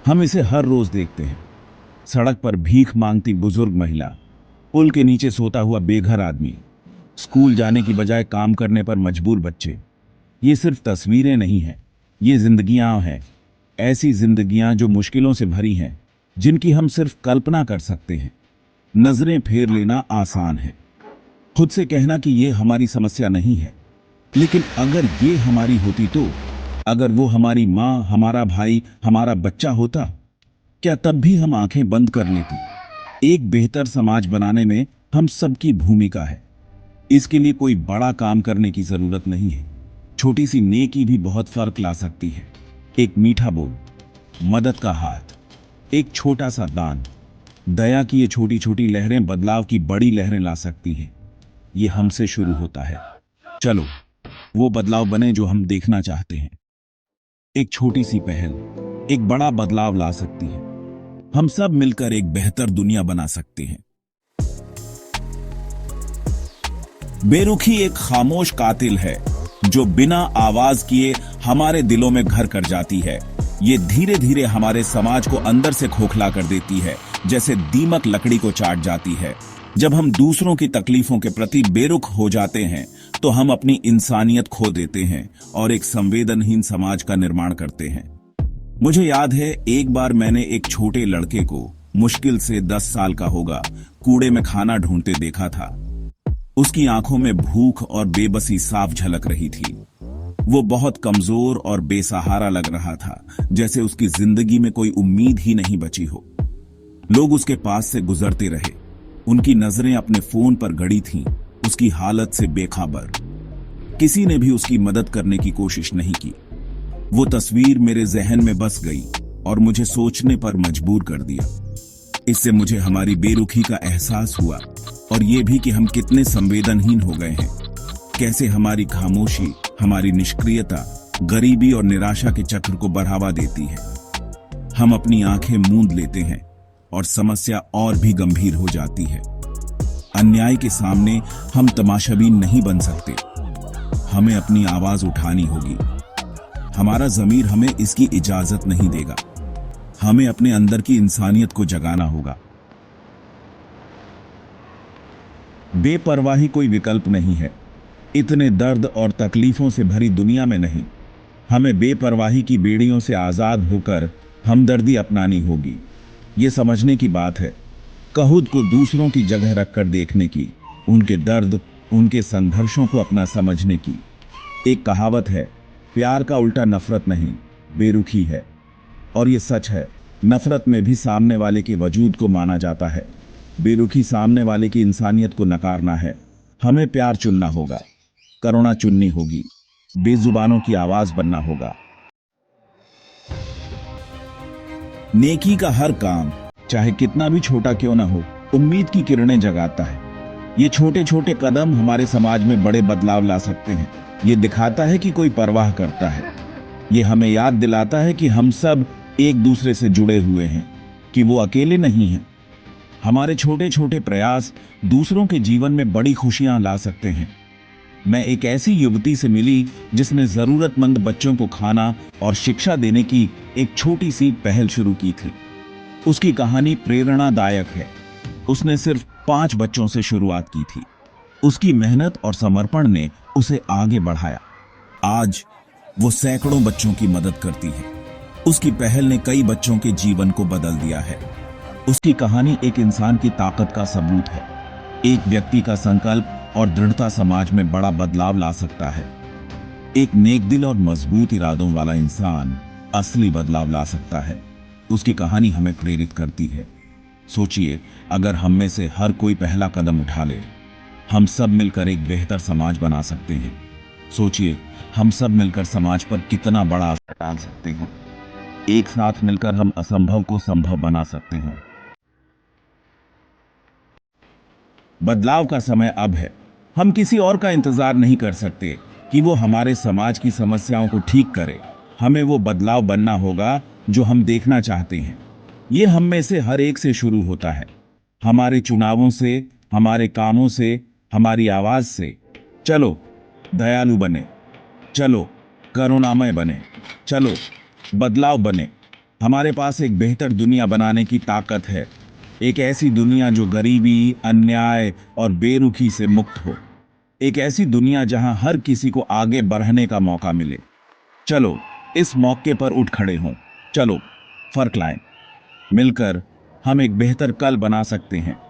हम इसे हर रोज देखते हैं। सड़क पर भीख मांगती बुजुर्ग महिला, पुल के नीचे सोता हुआ बेघर आदमी, स्कूल जाने की बजाय काम करने पर मजबूर बच्चे। ये सिर्फ तस्वीरें नहीं हैं, ये जिंदगियां हैं। ऐसी जिंदगियां जो मुश्किलों से भरी हैं, जिनकी हम सिर्फ कल्पना कर सकते हैं। नजरें फेर लेना आसान है, खुद से कहना कि ये हमारी समस्या नहीं है, लेकिन अगर ये हमारी होती तो, अगर वो हमारी माँ, हमारा भाई, हमारा बच्चा होता, क्या तब भी हम आंखें बंद कर लेते? एक बेहतर समाज बनाने में हम सबकी भूमिका है। इसके लिए कोई बड़ा काम करने की जरूरत नहीं है। छोटी सी नेकी भी बहुत फर्क ला सकती है। एक मीठा बोल, मदद का हाथ, एक छोटा सा दान। दया की ये छोटी छोटी लहरें बदलाव की बड़ी लहरें ला सकती हैं। ये हमसे शुरू होता है। चलो, वो बदलाव बने जो हम देखना चाहते हैं। एक छोटी सी पहल एक बड़ा बदलाव ला सकती है। हम सब मिलकर एक बेहतर दुनिया बना सकते हैं। बेरुखी एक खामोश कातिल है जो बिना आवाज किए हमारे दिलों में घर कर जाती है। ये धीरे धीरे हमारे समाज को अंदर से खोखला कर देती है, जैसे दीमक लकड़ी को चाट जाती है। जब हम दूसरों की तकलीफों के प्रति बेरुख हो जाते हैं तो हम अपनी इंसानियत खो देते हैं और एक संवेदनहीन समाज का निर्माण करते हैं। मुझे याद है, एक बार मैंने एक छोटे लड़के को, मुश्किल से 10 साल का होगा, कूड़े में खाना ढूंढते देखा था। उसकी आंखों में भूख और बेबसी साफ झलक रही थी। वो बहुत कमजोर और बेसहारा लग रहा था, जैसे उसकी जिंदगी में कोई उम्मीद ही नहीं बची हो। लोग उसके पास से गुजरते रहे, उनकी नजरें अपने फोन पर गड़ी थीं, उसकी हालत से बेखबर। किसी ने भी उसकी मदद करने की कोशिश नहीं की। वो तस्वीर मेरे जहन में बस गई और मुझे सोचने पर मजबूर कर दिया। इससे मुझे हमारी बेरुखी का एहसास हुआ और ये भी कि हम कितने संवेदनहीन हो गए हैं। कैसे हमारी खामोशी, हमारी निष्क्रियता गरीबी और निराशा के चक्र को बढ़ावा देती है। हम अपनी आंखें मूंद लेते हैं और समस्या और भी गंभीर हो जाती है। अन्याय के सामने हम तमाशाबीन नहीं बन सकते। हमें अपनी आवाज उठानी होगी। हमारा ज़मीर हमें इसकी इजाजत नहीं देगा। हमें अपने अंदर की इंसानियत को जगाना होगा। बेपरवाही कोई विकल्प नहीं है। इतने दर्द और तकलीफों से भरी दुनिया में नहीं। हमें बेपरवाही की बेड़ियों से आजाद होकर हमदर्दी अपनानी होगी। ये समझने की बात है, खुद को दूसरों की जगह रखकर देखने की, उनके दर्द, उनके संघर्षों को अपना समझने की। एक कहावत है, प्यार का उल्टा नफरत नहीं, बेरुखी है। और ये सच है। नफरत में भी सामने वाले के वजूद को माना जाता है। बेरुखी सामने वाले की इंसानियत को नकारना है। हमें प्यार चुनना होगा, करुणा चुननी होगी, बेजुबानों की आवाज बनना होगा। नेकी का हर काम, चाहे कितना भी छोटा क्यों ना हो, उम्मीद की किरणें जगाता है। ये छोटे छोटे कदम हमारे समाज में बड़े बदलाव ला सकते हैं। ये दिखाता है कि कोई परवाह करता है। ये हमें याद दिलाता है कि हम सब एक दूसरे से जुड़े हुए हैं, कि वो अकेले नहीं हैं। हमारे छोटे छोटे प्रयास दूसरों के जीवन में बड़ी खुशियां ला सकते हैं। मैं एक ऐसी युवती से मिली जिसने जरूरतमंद बच्चों को खाना और शिक्षा देने की एक छोटी सी पहल शुरू की थी। उसकी कहानी प्रेरणादायक है। उसने सिर्फ 5 बच्चों से शुरुआत की थी। उसकी मेहनत और समर्पण ने उसे आगे बढ़ाया। आज वो सैकड़ों बच्चों की मदद करती है। उसकी पहल ने कई बच्चों के जीवन को बदल दिया है। उसकी कहानी एक इंसान की ताकत का सबूत है। एक व्यक्ति का संकल्प और दृढ़ता समाज में बड़ा बदलाव ला सकता है। एक नेक दिल और मजबूत इरादों वाला इंसान असली बदलाव ला सकता है। उसकी कहानी हमें प्रेरित करती है। सोचिए, अगर हम में से हर कोई पहला कदम उठा ले, हम सब मिलकर एक बेहतर समाज बना सकते हैं। सोचिए, हम सब मिलकर समाज पर कितना बड़ा असर डाल सकते हैं। एक साथ मिलकर हम असंभव को संभव बना सकते हैं। बदलाव का समय अब है। हम किसी और का इंतजार नहीं कर सकते कि वो हमारे समाज की समस्याओं को ठीक करे। हमें वो बदलाव बनना होगा जो हम देखना चाहते हैं। ये हम में से हर एक से शुरू होता है, हमारे चुनावों से, हमारे कामों से, हमारी आवाज से। चलो दयालु बने, चलो करुणामय बने, चलो बदलाव बने। हमारे पास एक बेहतर दुनिया बनाने की ताकत है। एक ऐसी दुनिया जो गरीबी, अन्याय और बेरुखी से मुक्त हो। एक ऐसी दुनिया जहां हर किसी को आगे बढ़ने का मौका मिले। चलो इस मौके पर उठ खड़े हों। चलो फर्क लाएं। मिलकर हम एक बेहतर कल बना सकते हैं।